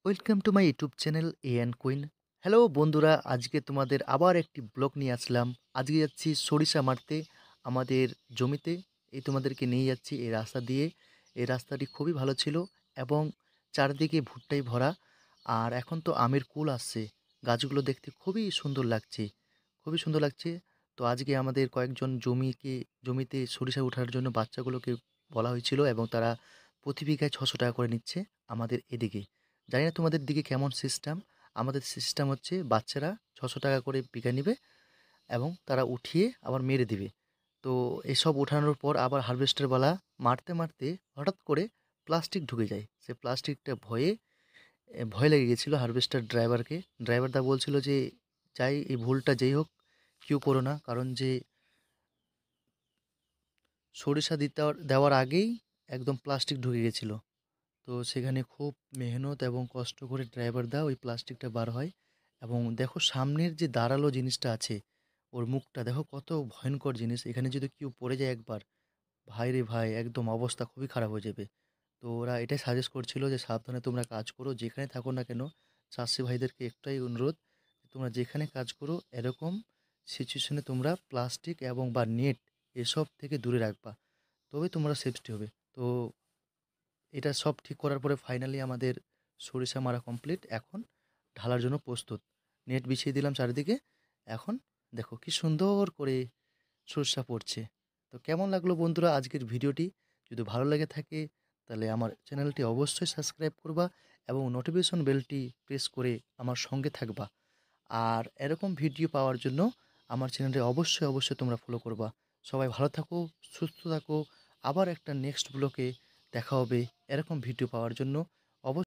Welcome to my YouTube channel A and queen. Hello বন্ধুরা, আজকে তোমাদের আবার একটি ব্লগ নিয়ে আসলাম। আজকে যাচ্ছি সরিষা মারতে আমাদের জমিতে। এই তোমাদেরকে নিয়ে যাচ্ছি এই রাস্তা দিয়ে। এই রাস্তাটি খুবই ভালো ছিল এবং চারদিকে ভুট্টায় ভরা। আর এখন তো আমের কুল আসছে, গাছগুলো দেখতে খুবই সুন্দর লাগছে, খুবই সুন্দর লাগছে। তো আজকে আমাদের কয়েকজন জমিতে সরিষা ওঠার জন্য বাচ্চাগুলোকে বলা হয়েছিল এবং তারা প্রতি বিঘায় 600 টাকা করে নিচ্ছে আমাদের এদিকে। জানি না তোমাদের দিকে কেমন সিস্টেম। আমাদের সিস্টেম হচ্ছে বাচ্চারা 600 টাকা করে বিঘা নিবে এবং তারা উঠিয়ে আবার মেরে দিবে। তো এসব ওঠানোর পর আবার হারভেস্টার বালা মারতে মারতে হঠাৎ করে প্লাস্টিক ঢুকে যায়। সে প্লাস্টিকটা ভয় লেগে গেছিলো হারভেস্টার ড্রাইভারকে। ড্রাইভারদা বলছিল যে, চাই এই ভুলটা যেই হোক কেউ করো না, কারণ যে সরিষা দেওয়ার আগেই একদম প্লাস্টিক ঢুকে গেছিলো। তো সেখানে খুব মেহনত এবং কষ্ট করে ড্রাইভারদা ওই প্লাস্টিকটা বার হয় এবং দেখো সামনের যে দাঁড়ালো জিনিসটা আছে, ওর মুখটা দেখো কত ভয়ঙ্কর জিনিস। এখানে যদি কেউ পড়ে যায় একবার, ভাই রে ভাই, একদম অবস্থা খুবই খারাপ হয়ে যাবে। তো ওরা এটাই সাজেস্ট করছিল যে সাবধানে তোমরা কাজ করো, যেখানে থাকো না কেন। চাষি ভাইদেরকে একটাই অনুরোধ, তোমরা যেখানে কাজ করো এরকম সিচুয়েশনে তোমরা প্লাস্টিক এবং বা নেট এসব থেকে দূরে রাখবা, তবে তোমরা সেফটি হবে। তো এটা সব ঠিক করার পরে ফাইনালি আমাদের সরিষা মারা কমপ্লিট। এখন ঢালার জন্য প্রস্তুত। নেট বিছিয়ে দিলাম চারিদিকে। এখন দেখো কি সুন্দর করে সরিষা পড়ছে। তো কেমন লাগলো বন্ধুরা আজকের ভিডিওটি? যদি ভালো লেগে থাকে তাহলে আমার চ্যানেলটি অবশ্যই সাবস্ক্রাইব করবা এবং নোটিফিকেশন বেলটি প্রেস করে আমার সঙ্গে থাকবা। আর এরকম ভিডিও পাওয়ার জন্য আমার চ্যানেলটি অবশ্যই তোমরা ফলো করবা। সবাই ভালো থাকো, সুস্থ থাকো। আবার একটা নেক্সট ব্লগে দেখা হবে এরকম ভিডিও পাওয়ার জন্য। অবশ্যই